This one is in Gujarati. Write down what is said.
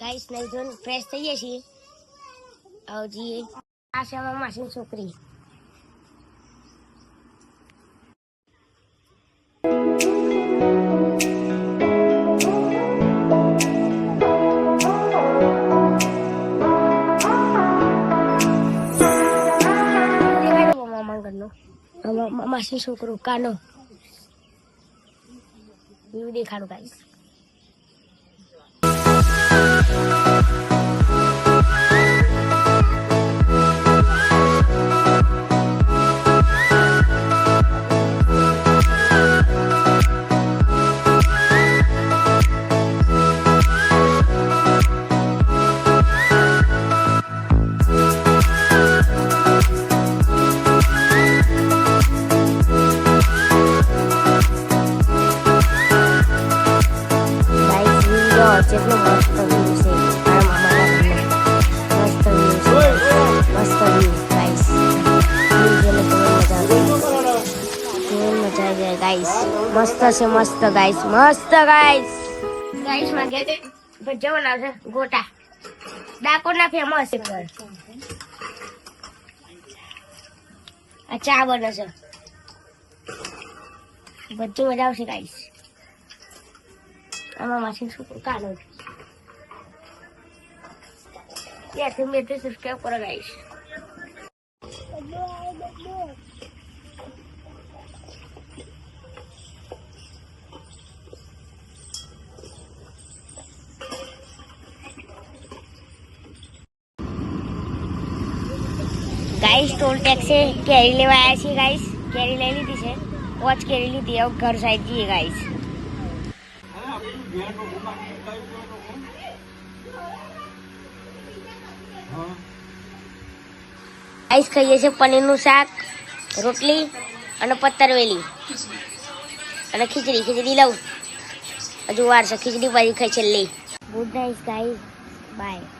ગાઈસ નહીં જોઈને ફ્રેશ થઈએ છીએ આવજી આ છે અમારી માસીની છોકરી માસી છોકરો કાનો વ્યૂ દેખાડું ગાઈસ જેટલો મસ્ત વ્યૂ છે મારા મામાના મસ્ત વ્યૂ છે મસ્ત વ્યૂ ગાઈસ મજા આવી જાય ગાઈસ મસ્ત છે મસ્ત ગાઈસ ગાઈસ માં કે ભજ્જા બનાવશે ગોટા ડાકોરના ફેમસ છે આ ચા બને છે બધું મજા આવશે ગાઈસ આમાં માસી છોકરો કાનો ત્યાંથી મેં તે સબસ્ક્રાઈબ કરો ગાઈસ ગાઈસ ટોલ ટેક્સ છે કેરી લેવા આવ્યા છીએ ગાઈસ કેરી લઈ લીધી છે વોચ કેરી લીધી હવે ઘર સાઈડ જઈએ ગાઈસ ગાઈસ ખાઈએ છીએ પનીરનું શાક રોટલી અને પત્તરવેલી અને ખીચડી લઉં હજુ વાર છે ખીચડી પછી ખાઈ છેલ્લી ગુડ નાઇટ ગાઈસ બાય